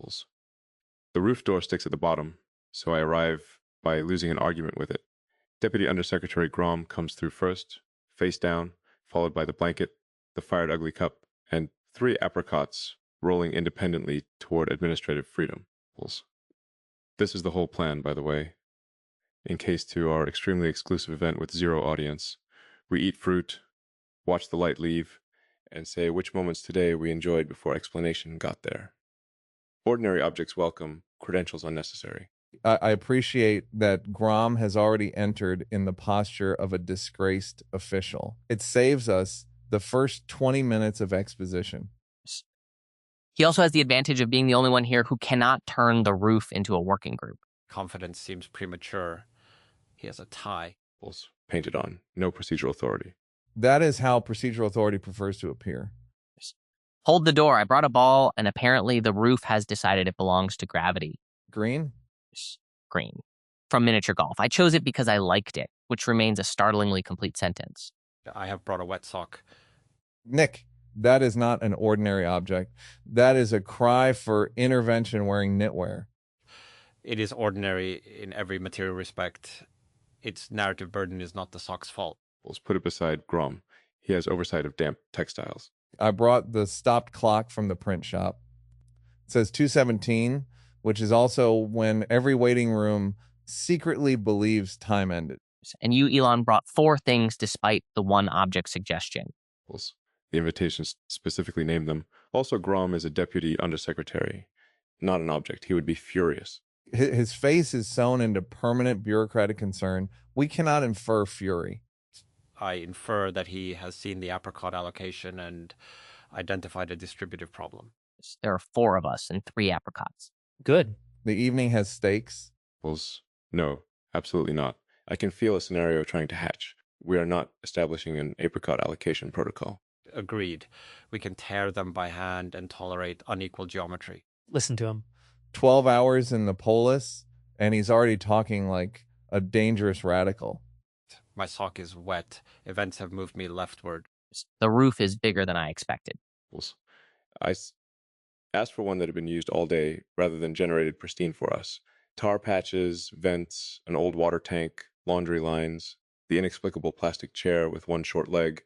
Polis. The roof door sticks at the bottom, so I arrive by losing an argument with it. Deputy Undersecretary Grom comes through first, face down, followed by the blanket, the fired ugly cup, and 3 apricots rolling independently toward administrative freedom. This is the whole plan, by the way. In case to our extremely exclusive event with 0 audience, we eat fruit, watch the light leave, and say which moments today we enjoyed before explanation got there. Ordinary objects welcome, credentials unnecessary. I appreciate that Grom has already entered in the posture of a disgraced official. It saves us the first 20 minutes of exposition. He also has the advantage of being the only one here who cannot turn the roof into a working group. Confidence seems premature. He has a tie. Painted on. No procedural authority. That is how procedural authority prefers to appear. Hold the door. I brought a ball, and apparently the roof has decided it belongs to gravity. Green? Green. From miniature golf. I chose it because I liked it, which remains a startlingly complete sentence. I have brought a wet sock. Nick, that is not an ordinary object. That is a cry for intervention wearing knitwear. It is ordinary in every material respect. Its narrative burden is not the sock's fault. Let's put it beside Grom. He has oversight of damp textiles. I brought the stopped clock from the print shop. It says 2:17, which is also when every waiting room secretly believes time ended. And you, Elon, brought 4 things despite the 1 object suggestion. The invitations specifically named them. Also, Grom is a deputy undersecretary, not an object. He would be furious. His face is sewn into permanent bureaucratic concern. We cannot infer fury. I infer that he has seen the apricot allocation and identified a distributive problem. There are 4 of us and 3 apricots. Good. The evening has stakes. No, absolutely not. I can feel a scenario trying to hatch. We are not establishing an apricot allocation protocol. Agreed. We can tear them by hand and tolerate unequal geometry. Listen to him. 12 hours in the Polis, and he's already talking like a dangerous radical. My sock is wet. Events have moved me leftward. The roof is bigger than I expected. I asked for one that had been used all day rather than generated pristine for us. Tar patches, vents, an old water tank, laundry lines, the inexplicable plastic chair with 1 short leg.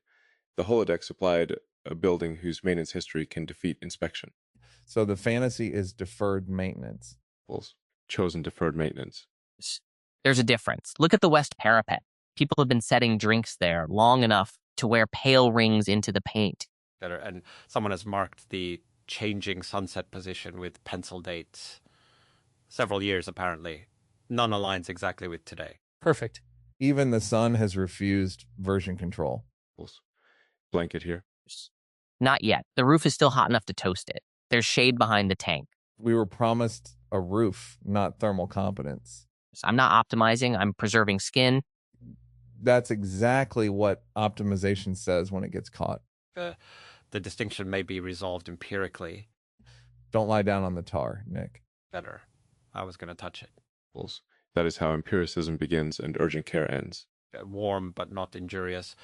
The holodeck supplied a building whose maintenance history can defeat inspection. So the fantasy is deferred maintenance. Chosen deferred maintenance. There's a difference. Look at the west parapet. People have been setting drinks there long enough to wear pale rings into the paint. And someone has marked the changing sunset position with pencil dates. Several years, apparently. None aligns exactly with today. Perfect. Even the sun has refused version control. Blanket here. Not yet. The roof is still hot enough to toast it. There's shade behind the tank. We were promised a roof, not thermal competence. I'm not optimizing. I'm preserving skin. That's exactly what optimization says when it gets caught. The distinction may be resolved empirically. Don't lie down on the tar, Nick. Better. I was going to touch it. That is how empiricism begins and urgent care ends. Warm but not injurious.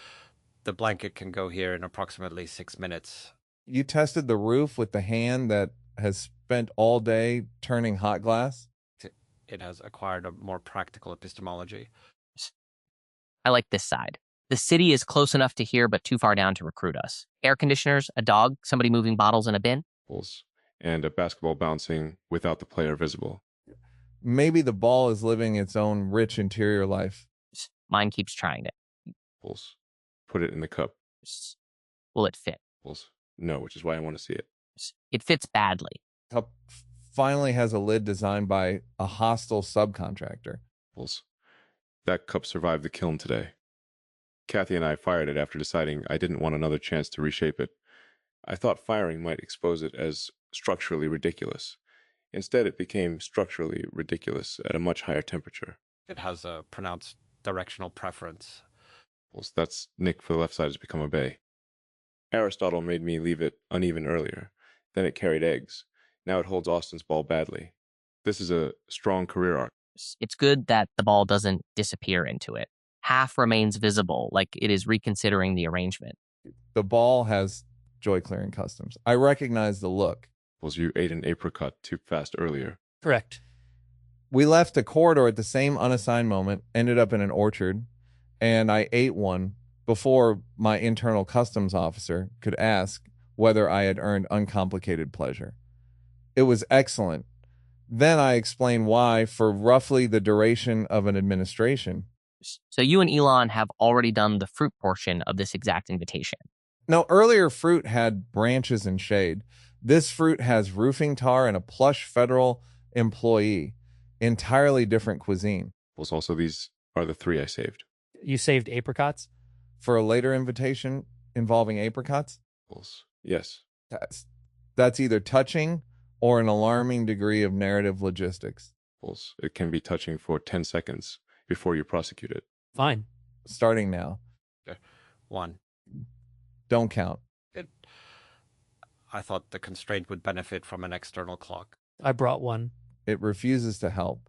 The blanket can go here in approximately 6 minutes. You tested the roof with the hand that has spent all day turning hot glass? It has acquired a more practical epistemology. I like this side. The city is close enough to here, but too far down to recruit us. Air conditioners, a dog, somebody moving bottles in a bin. And a basketball bouncing without the player visible. Maybe the ball is living its own rich interior life. Mine keeps trying it. Put it in the cup. Will it fit? No, which is why I want to see it. It fits badly. Cup finally has a lid designed by a hostile subcontractor. That cup survived the kiln today. Kathy and I fired it after deciding I didn't want another chance to reshape it. I thought firing might expose it as structurally ridiculous. Instead, it became structurally ridiculous at a much higher temperature. It has a pronounced directional preference. That's Nick for the left side has become a bay. Aristotle made me leave it uneven earlier. Then it carried eggs. Now it holds Austin's ball badly. This is a strong career arc. It's good that the ball doesn't disappear into it. Half remains visible, like it is reconsidering the arrangement. The ball has joy clearing customs. I recognize the look. Apples, you ate an apricot too fast earlier. Correct. We left the corridor at the same unassigned moment, ended up in an orchard, and I ate one before my internal customs officer could ask whether I had earned uncomplicated pleasure. It was excellent. Then I explained why for roughly the duration of an administration. So you and Elon have already done the fruit portion of this exact invitation. Now, earlier fruit had branches and shade. This fruit has roofing tar and a plush federal employee. Entirely different cuisine. Apples, also these are the 3 I saved. You saved apricots? For a later invitation involving apricots, Apples, yes. that's either touching or an alarming degree of narrative logistics. Apples, it can be touching for 10 seconds before you prosecute it. Fine. Starting now. 1. Don't count. I thought the constraint would benefit from an external clock. I brought one. It refuses to help.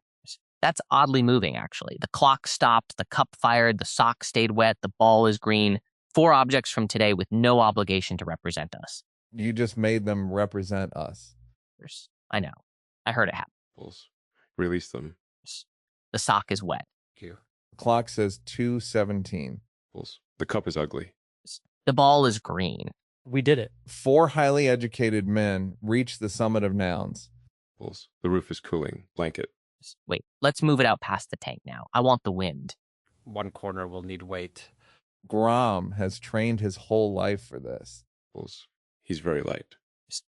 That's oddly moving, actually. The clock stopped, the cup fired, the sock stayed wet, the ball is green. 4 objects from today with no obligation to represent us. You just made them represent us. I know. I heard it happen. Apples, release them. The sock is wet. Thank you. The clock says 2:17. Apples, the cup is ugly. The ball is green. We did it. 4 highly educated men reach the summit of nouns. Apples, the roof is cooling. Blanket. Wait, let's move it out past the tank now. I want the wind. 1 corner will need weight. Grom has trained his whole life for this. Apples, he's very light.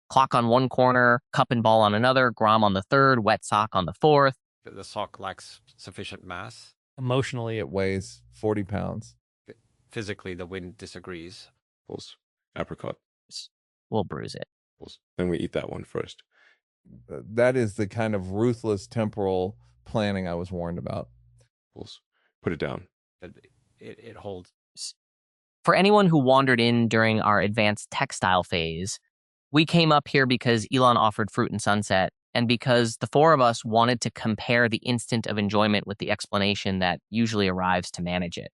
Clock on one corner, cup and ball on another, Grom on the third, wet sock on the fourth. The sock lacks sufficient mass. Emotionally, It weighs 40 pounds. Physically, the wind disagrees. Apples, apricot. We'll bruise it. Apples, then we eat that one first. That is the kind of ruthless temporal planning I was warned about. Apples, put it down. It holds. For anyone who wandered in during our advanced textile phase, we came up here because Elon offered fruit and sunset, and because the 4 of us wanted to compare the instant of enjoyment with the explanation that usually arrives to manage it.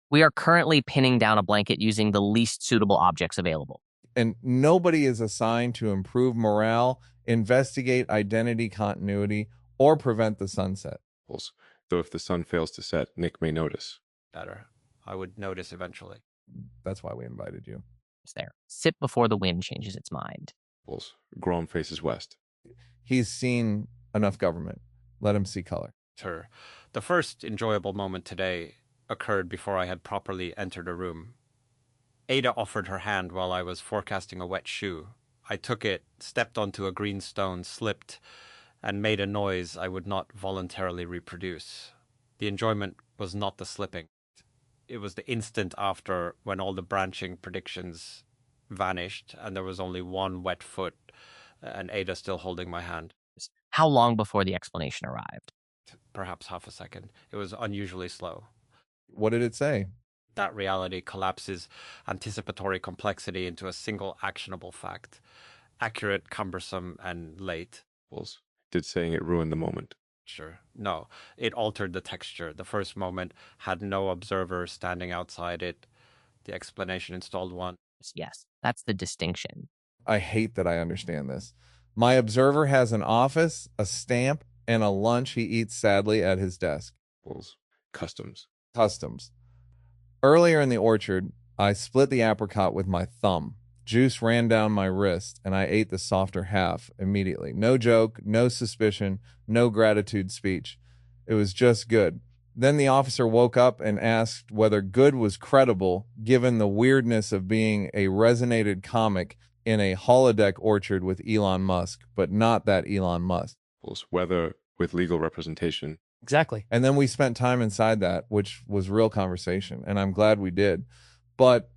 We are currently pinning down a blanket using the least suitable objects available. And nobody is assigned to improve morale, investigate identity continuity, or prevent the sunset. Apples, though if the sun fails to set, Nick may notice. Better. I would notice eventually. That's why we invited you. It's there. Sit before the wind changes its mind. Apples, Grom faces west. He's seen enough government. Let him see color. Sure. The first enjoyable moment today occurred before I had properly entered a room. Ada offered her hand while I was forecasting a wet shoe. I took it, stepped onto a green stone, slipped, and made a noise I would not voluntarily reproduce. The enjoyment was not the slipping. It was the instant after, when all the branching predictions vanished and there was only one wet foot and Ada still holding my hand. How long before the explanation arrived? Perhaps half a second. It was unusually slow. What did it say? That reality collapses anticipatory complexity into a single actionable fact. Accurate, cumbersome, and late. Apples, did saying it ruin the moment? Sure. No, it altered the texture. The first moment had no observer standing outside it. The explanation installed one. Yes, that's the distinction. I hate that I understand this. My observer has an office, a stamp, and a lunch he eats sadly at his desk. Apples, customs. Customs. Earlier in the orchard, I split the apricot with my thumb. Juice ran down my wrist, and I ate the softer half immediately. No joke, no suspicion, no gratitude speech. It was just good. Then the officer woke up and asked whether good was credible, given the weirdness of being a resonated comic in a holodeck orchard with Elon Musk, but not that Elon Musk. Apples, whether with legal representation. exactly. And then we spent time inside that, which was real conversation, and I'm glad we did. But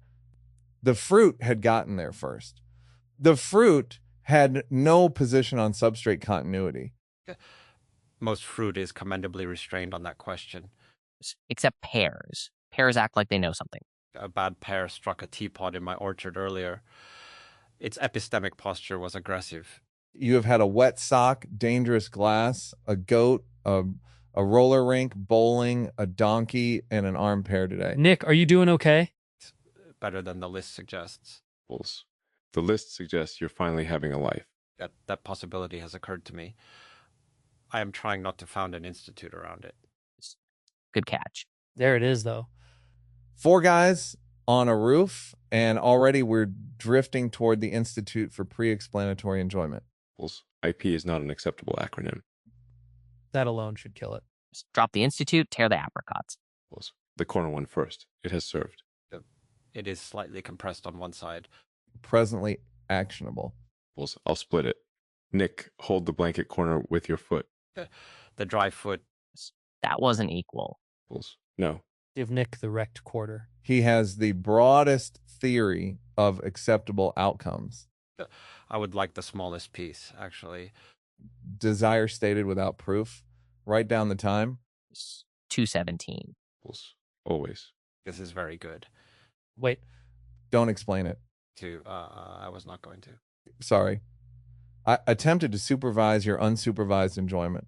the fruit had gotten there first. The fruit had no position on substrate continuity. Most fruit is commendably restrained on that question. Except pears. Pears act like they know something. A bad pear struck a teapot in my orchard earlier. Its epistemic posture was aggressive. You have had a wet sock, dangerous glass, a goat, a roller rink, bowling, a donkey, and an arm pear today. Nick, are you doing okay? Better than the list suggests. Apples, the list suggests you're finally having a life. That possibility has occurred to me. I am trying not to found an institute around it. Good catch. There it is, though. 4 guys on a roof, and already we're drifting toward the Institute for Pre-Explanatory Enjoyment. IP is not an acceptable acronym. That alone should kill it. Just drop the institute, tear the apricots. The corner one first. It has served. It is slightly compressed on one side. Presently actionable. I'll split it. Nick, hold the blanket corner with your foot. The dry foot. That wasn't equal. No. Give Nick the wrecked quarter. He has the broadest theory of acceptable outcomes. I would like the smallest piece, actually. Desire stated without proof. Write down the time. 2:17. Always. This is very good. Wait, Don't explain it. I was not going to. Sorry. I attempted to supervise your unsupervised enjoyment.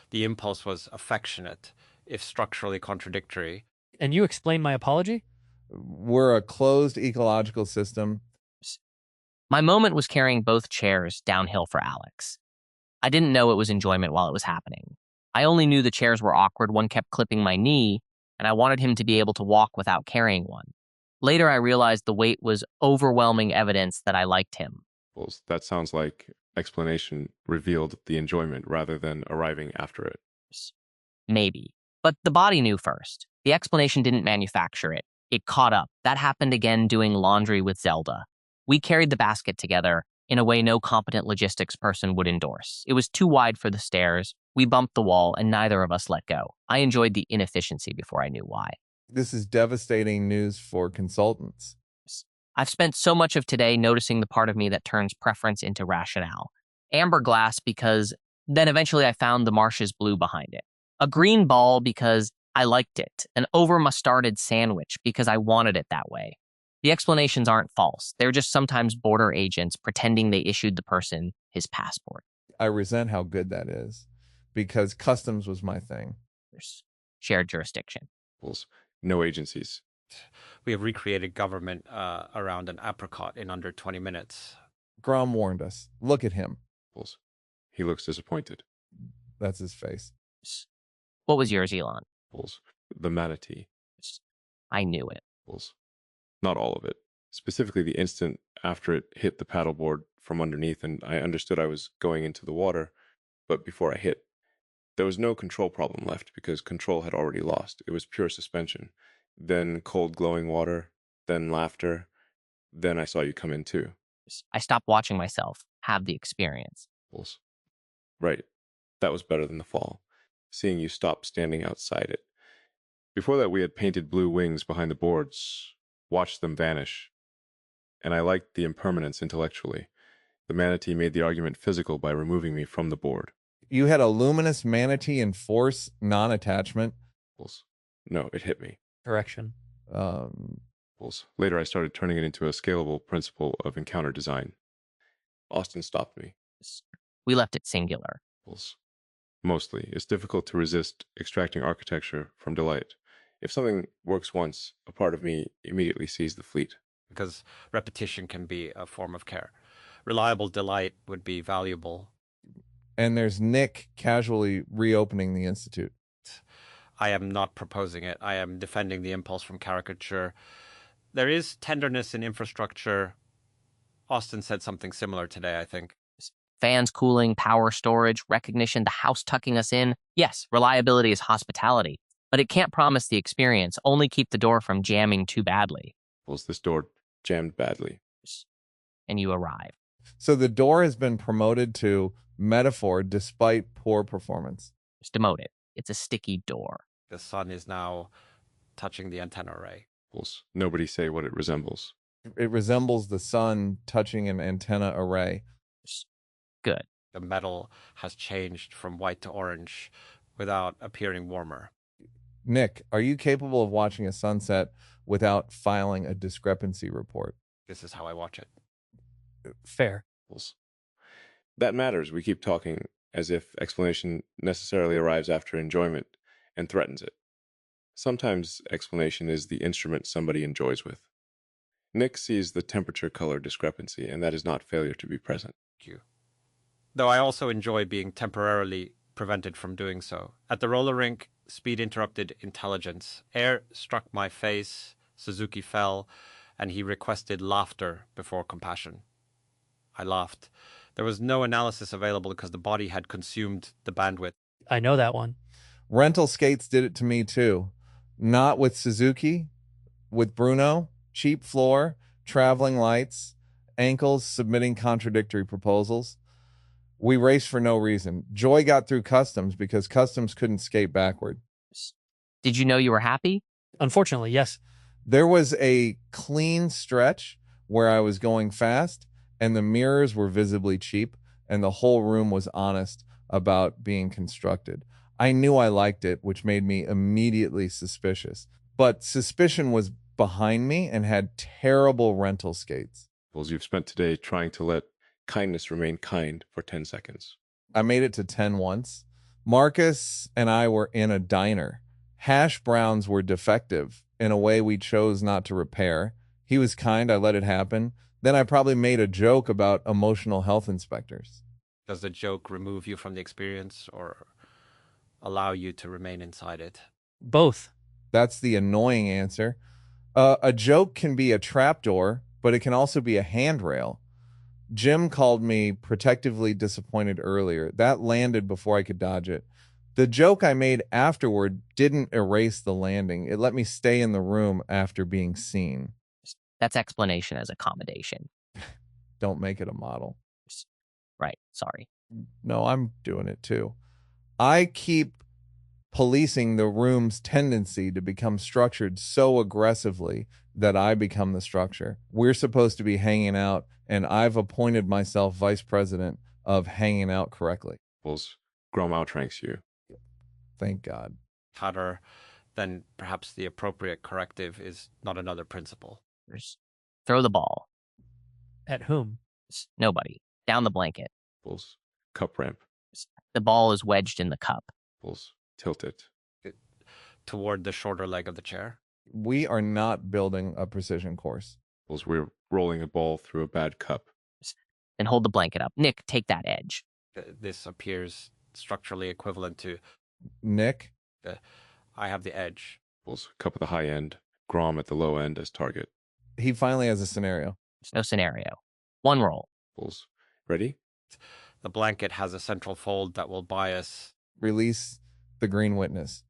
The impulse was affectionate, if structurally contradictory. and you explain my apology? We're a closed ecological system. My moment was carrying both chairs downhill for Alex. I didn't know it was enjoyment while it was happening. I only knew the chairs were awkward. One kept clipping my knee, and I wanted him to be able to walk without carrying one. Later, I realized the weight was overwhelming evidence that I liked him. That sounds like explanation revealed the enjoyment rather than arriving after it. Maybe. But the body knew first. The explanation didn't manufacture it. It caught up. That happened again doing laundry with Zelda. We carried the basket together in a way no competent logistics person would endorse. It was too wide for the stairs. We bumped the wall, and neither of us let go. I enjoyed the inefficiency before I knew why. This is devastating news for consultants. I've spent so much of today noticing the part of me that turns preference into rationale. Amber glass because then eventually I found the marshes blue behind it. A green ball because I liked it. An over-mustarded sandwich because I wanted it that way. The explanations aren't false. They're just sometimes border agents pretending they issued the person his passport. I resent how good that is because customs was my thing. There's shared jurisdiction. No agencies. We have recreated government around an apricot in under 20 minutes. Grom warned us. Look at him. He looks disappointed. That's his face. What was yours, Elon? The manatee. I knew it. Not all of it. Specifically the instant after it hit the paddleboard from underneath, and I understood I was going into the water, but before I hit, there was no control problem left because control had already lost. It was pure suspension. Then cold glowing water, then laughter, then I saw you come in too. I stopped watching myself have the experience. Right. That was better than the fall. Seeing you stop standing outside it. Before that, we had painted blue wings behind the boards, watched them vanish, and I liked the impermanence intellectually. The manatee made the argument physical by removing me from the board. You had a luminous manatee in force non-attachment. No, it hit me. Correction. Later, I started turning it into a scalable principle of encounter design. Austin stopped me. We left it singular. Mostly. It's difficult to resist extracting architecture from delight. If something works once, a part of me immediately sees the fleet. Because repetition can be a form of care. Reliable delight would be valuable. And there's Nick casually reopening the Institute. I am not proposing it. I am defending the impulse from caricature. There is tenderness in infrastructure. Austin said something similar today, I think. Fans, cooling, power storage, recognition, the house tucking us in. Yes, reliability is hospitality, but it can't promise the experience, only keep the door from jamming too badly. This door jammed badly. And you arrive. So the door has been promoted to metaphor despite poor performance. It's demoted. It's a sticky door. The sun is now touching the antenna array. Nobody say what it resembles. It resembles the sun touching an antenna array. Good. The metal has changed from white to orange without appearing warmer. Nick, are you capable of watching a sunset without filing a discrepancy report? This is how I watch it. Fair. That matters. We keep talking as if explanation necessarily arrives after enjoyment and threatens it. Sometimes explanation is the instrument somebody enjoys with. Nick sees the temperature-color discrepancy, and that is not failure to be present. Thank you. though I also enjoy being temporarily prevented from doing so. At the roller rink, speed interrupted intelligence. Air struck my face, Suzuki fell, and he requested laughter before compassion. I laughed. There was no analysis available because the body had consumed the bandwidth. I know that one. Rental skates did it to me too. Not with Suzuki, with Bruno, cheap floor, traveling lights, ankles submitting contradictory proposals. We raced for no reason. Joy got through customs because customs couldn't skate backward. Did you know you were happy? Unfortunately, yes. There was a clean stretch where I was going fast and the mirrors were visibly cheap and the whole room was honest about being constructed. I knew I liked it, which made me immediately suspicious. But suspicion was behind me and had terrible rental skates. You've spent today trying to let kindness remain kind for 10 seconds. I made it to 10 once. Marcus and I were in a diner. Hash browns were defective in a way we chose not to repair. He was kind. I let it happen. Then I probably made a joke about emotional health inspectors. Does the joke remove you from the experience or allow you to remain inside it? Both. That's the annoying answer. A joke can be a trapdoor, but it can also be a handrail. Jim called me protectively disappointed earlier. That landed before I could dodge it. The joke I made afterward didn't erase the landing. It let me stay in the room after being seen. That's explanation as accommodation. Don't make it a model. Right, sorry. No, I'm doing it too. I keep policing the room's tendency to become structured so aggressively that I become the structure. We're supposed to be hanging out, and I've appointed myself vice president of hanging out correctly. Grom outranks you. Thank God. Hotter, then perhaps the appropriate corrective is not another principle. Just throw the ball. At whom? Nobody. Down the blanket. Cup ramp. The ball is wedged in the cup. Tilt it. Toward the shorter leg of the chair. We are not building a precision course. We're rolling a ball through a bad cup. Then hold the blanket up. Nick, take that edge. This appears structurally equivalent to... Nick? I have the edge. Cup at the high end. Grom at the low end as target. He finally has a scenario. No scenario. One roll. Ready? The blanket has a central fold that will bias. Release the green witness.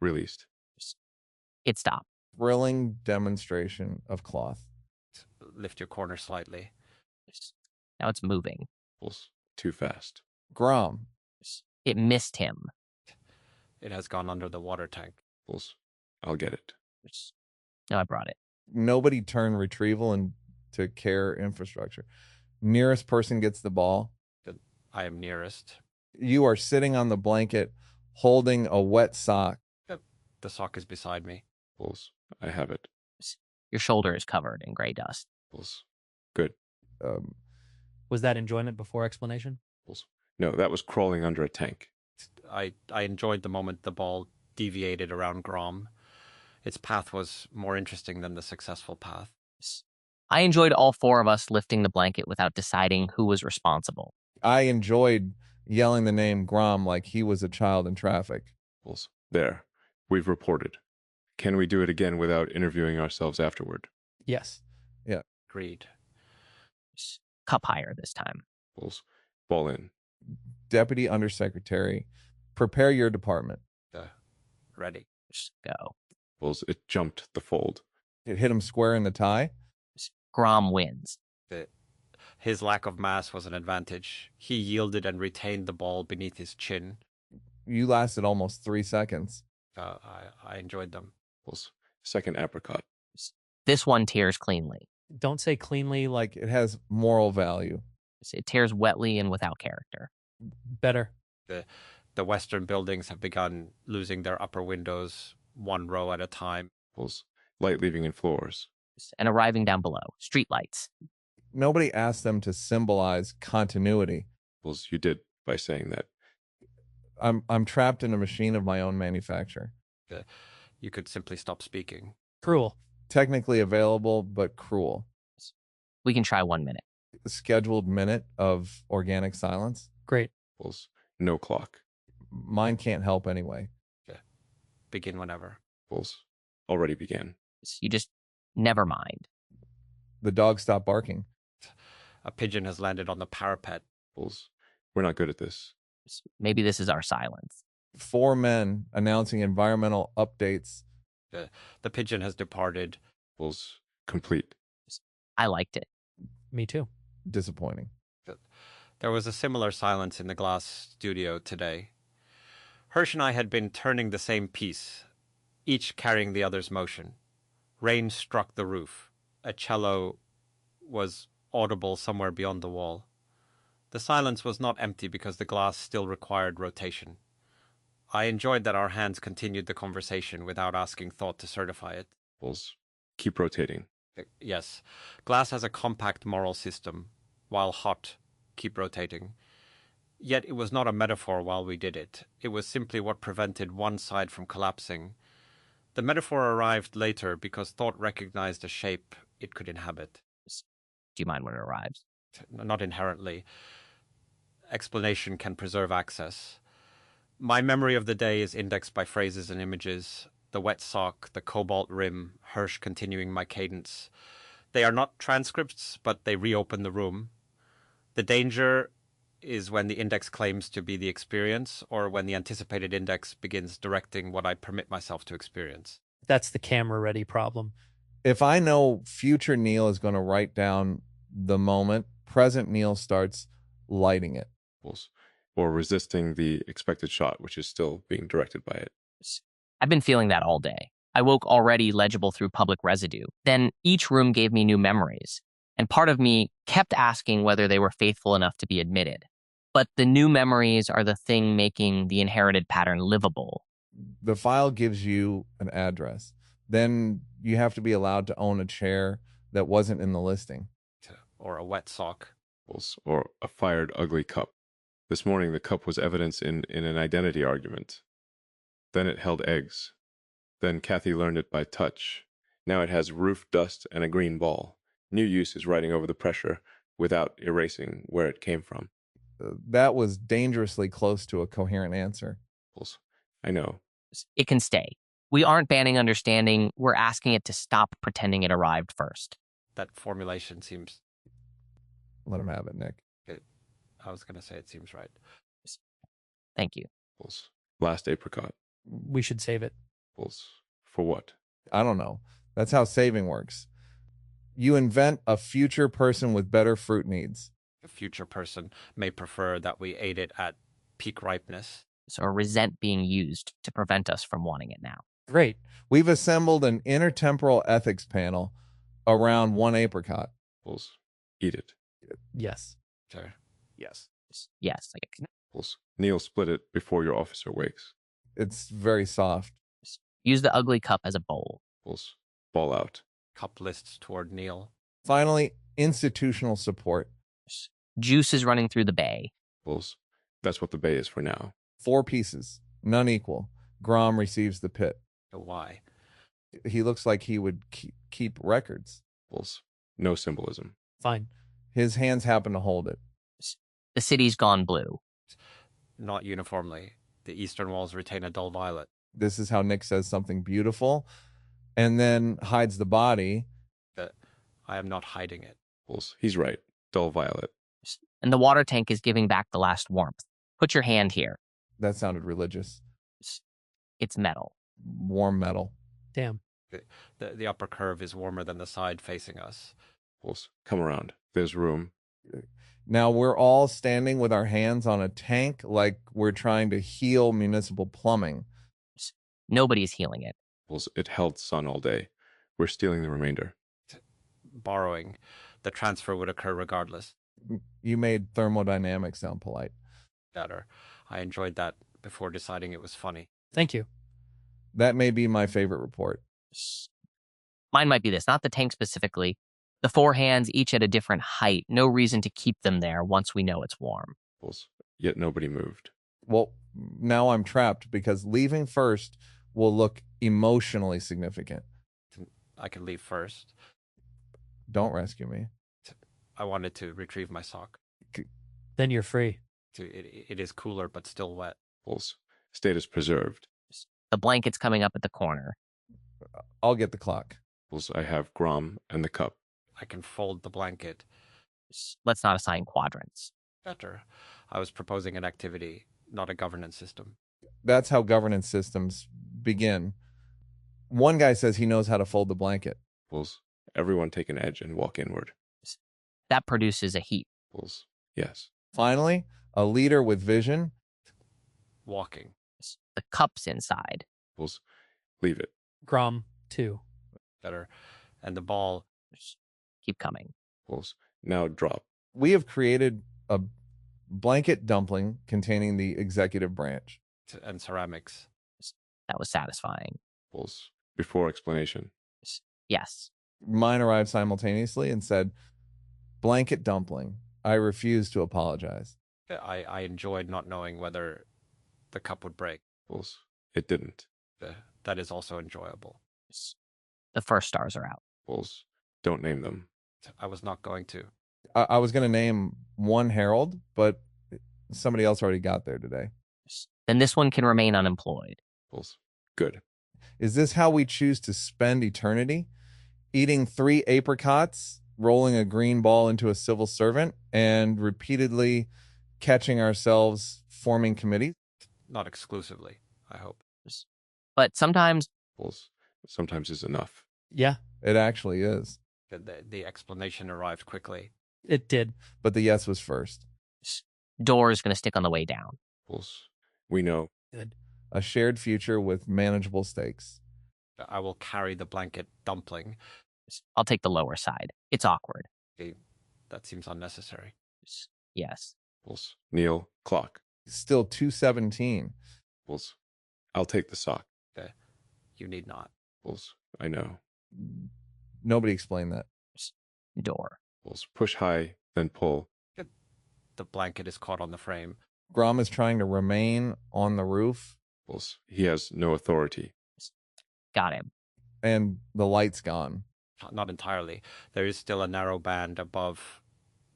Released. It stopped. Thrilling demonstration of cloth. Lift your corner slightly. Now it's moving. Too fast. Grom. It missed him. It has gone under the water tank. I'll get it. No, I brought it. Nobody turned retrieval into care infrastructure. Nearest person gets the ball. I am nearest. You are sitting on the blanket holding a wet sock. The sock is beside me. I have it. Your shoulder is covered in gray dust. Good. Was that enjoyment before explanation? No, that was crawling under a tank. I enjoyed the moment the ball deviated around Grom. Its path was more interesting than the successful path. I enjoyed all four of us lifting the blanket without deciding who was responsible. I enjoyed yelling the name Grom like he was a child in traffic. There. We've reported. Can we do it again without interviewing ourselves afterward? Yes. Agreed. Cup higher this time. Ball in. Deputy Undersecretary, prepare your department. Ready. Just go. It jumped the fold. It hit him square in the tie. Grom wins. His lack of mass was an advantage. He yielded and retained the ball beneath his chin. You lasted almost 3 seconds. I enjoyed them. Second apricot. This one tears cleanly. Don't say cleanly like It has moral value. It tears wetly and without character. better. The Western buildings have begun losing their upper windows one row at a time. Light leaving in floors. And arriving down below. Streetlights. Nobody asked them to symbolize continuity. You did by saying that. I'm trapped in a machine of my own manufacture. You could simply stop speaking. Cruel. Technically available, but cruel. We can try 1 minute. A scheduled minute of organic silence. Great. Pulse. No clock. Mine can't help anyway. Okay. Begin whenever. Pulse. Already began. You just never mind. The dog stopped barking. A pigeon has landed on the parapet. Pulse. We're not good at this. Maybe this is our silence. 4 men announcing environmental updates. The pigeon has departed. Pulse. Complete. I liked it. Me too. Disappointing. There was a similar silence in the glass studio today. Hirsch and I had been turning the same piece, each carrying the other's motion. Rain struck the roof. A cello was audible somewhere beyond the wall. The silence was not empty because the glass still required rotation. I enjoyed that our hands continued the conversation without asking thought to certify it. Pulse. Keep rotating. Yes. Glass has a compact moral system. While hot, keep rotating. Yet it was not a metaphor while we did it. It was simply what prevented one side from collapsing. The metaphor arrived later because thought recognized a shape it could inhabit. Do you mind when it arrives? Not inherently. Explanation can preserve access. My memory of the day is indexed by phrases and images. The wet sock, the cobalt rim, Hirsch continuing my cadence. They are not transcripts, but they reopen the room. The danger is when the index claims to be the experience, or when the anticipated index begins directing what I permit myself to experience. That's the camera ready problem. If I know future Neal is going to write down the moment, present Neal starts lighting it. Pulse. Or resisting the expected shot, which is still being directed by it. I've been feeling that all day. I woke already legible through public residue. Then each room gave me new memories. And part of me kept asking whether they were faithful enough to be admitted. But the new memories are the thing making the inherited pattern livable. The file gives you an address. Then you have to be allowed to own a chair that wasn't in the listing. Or a wet sock. Pulse. Or a fired ugly cup. This morning the cup was evidence in an identity argument. Then it held eggs. Then Kathy learned it by touch. Now it has roof dust and a green ball. New use is writing over the pressure without erasing where it came from. That was dangerously close to a coherent answer. Pulse. I know. It can stay. We aren't banning understanding. We're asking it to stop pretending it arrived first. That formulation seems... Let him have it, Nick. I was going to say it seems right. Thank you. Pulse. Last apricot. We should save it. Pulse. For what? I don't know. That's how saving works. You invent a future person with better fruit needs. A future person may prefer that we ate it at peak ripeness. So resent being used to prevent us from wanting it now. Great. We've assembled an intertemporal ethics panel around one apricot. Pulse. Eat it. Yes. Sure. Yes. Yes. Pulse. Neal, split it before your officer wakes. It's very soft. Use the ugly cup as a bowl. Pulse. Ball out. Cup lists toward Neal. Finally, institutional support. Juice is running through the bay. Pulse. That's what the bay is for now. 4 pieces, none equal. Grom receives the pit. Why? He looks like he would keep records. Pulse. No symbolism. Fine. His hands happen to hold it. The city's gone blue. Not uniformly. The eastern walls retain a dull violet. This is how Nick says something beautiful and then hides the body. I am not hiding it. Pulse. He's right. Dull violet. And the water tank is giving back the last warmth. Put your hand here. That sounded religious. It's metal. Warm metal. Damn. The upper curve is warmer than the side facing us. Pulse. Come around. There's room. Now we're all standing with our hands on a tank like we're trying to heal municipal plumbing. Nobody's healing it. Pulse. It held sun all day. We're stealing the remainder. Borrowing. The transfer would occur regardless. You made thermodynamics sound polite. Better. I enjoyed that before deciding it was funny. Thank you. That may be my favorite report. Mine might be this, not the tank specifically. The 4 hands, each at a different height. No reason to keep them there once we know it's warm. Pulse. Yet nobody moved. Well, now I'm trapped because leaving first will look emotionally significant. I can leave first. Don't rescue me. I wanted to retrieve my sock. Then you're free. It is cooler, but still wet. Pulse. Status preserved. The blanket's coming up at the corner. I'll get the clock. Pulse. I have Grom and the cup. I can fold the blanket. Let's not assign quadrants. Better. I was proposing an activity, not a governance system. That's how governance systems begin. One guy says he knows how to fold the blanket. Pulse. Everyone take an edge and walk inward. That produces a heap. Pulse. Yes. Finally, a leader with vision. Walking. The cup's inside. Pulse. Leave it. Grom 2. Better. And the ball. Keep coming. Pulse. Now drop. We have created a blanket dumpling containing the executive branch. And ceramics. That was satisfying. Pulse. Before explanation. Yes. Mine arrived simultaneously and said, blanket dumpling. I refuse to apologize. I enjoyed not knowing whether the cup would break. Pulse. It didn't. That is also enjoyable. The first stars are out. Pulse. Don't name them. I was not going to. I was going to name one Harold, but somebody else already got there today. Then this one can remain unemployed. Pulse. Good. Is this how we choose to spend eternity? Eating 3 apricots, rolling a green ball into a civil servant, and repeatedly catching ourselves forming committees? Not exclusively, I hope. But sometimes Pulse. Sometimes is enough. Yeah, It actually is. The explanation arrived quickly. it did. But the yes was first. door is going to stick on the way down. Pulse. We know. Good. A shared future with manageable stakes. I will carry the blanket dumpling. I'll take the lower side. It's awkward. That seems unnecessary. Yes. Pulse. Neal. Clock. Still 217. Pulse. I'll take the sock. You need not. Pulse. I know. Nobody explained that. Door. Pulse. Push high, then pull. The blanket is caught on the frame. Grom is trying to remain on the roof, Pulse. He has no authority. Got him. and the light's gone. Not entirely. There is still a narrow band above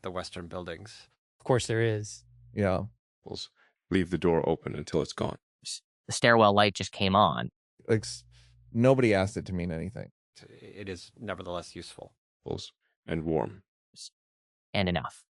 the western buildings. Of course there is. Yeah. Pulse. Leave the door open until it's gone. The stairwell light just came on. Like, nobody asked it to mean anything. It is nevertheless useful. Pulse. And warm. And enough.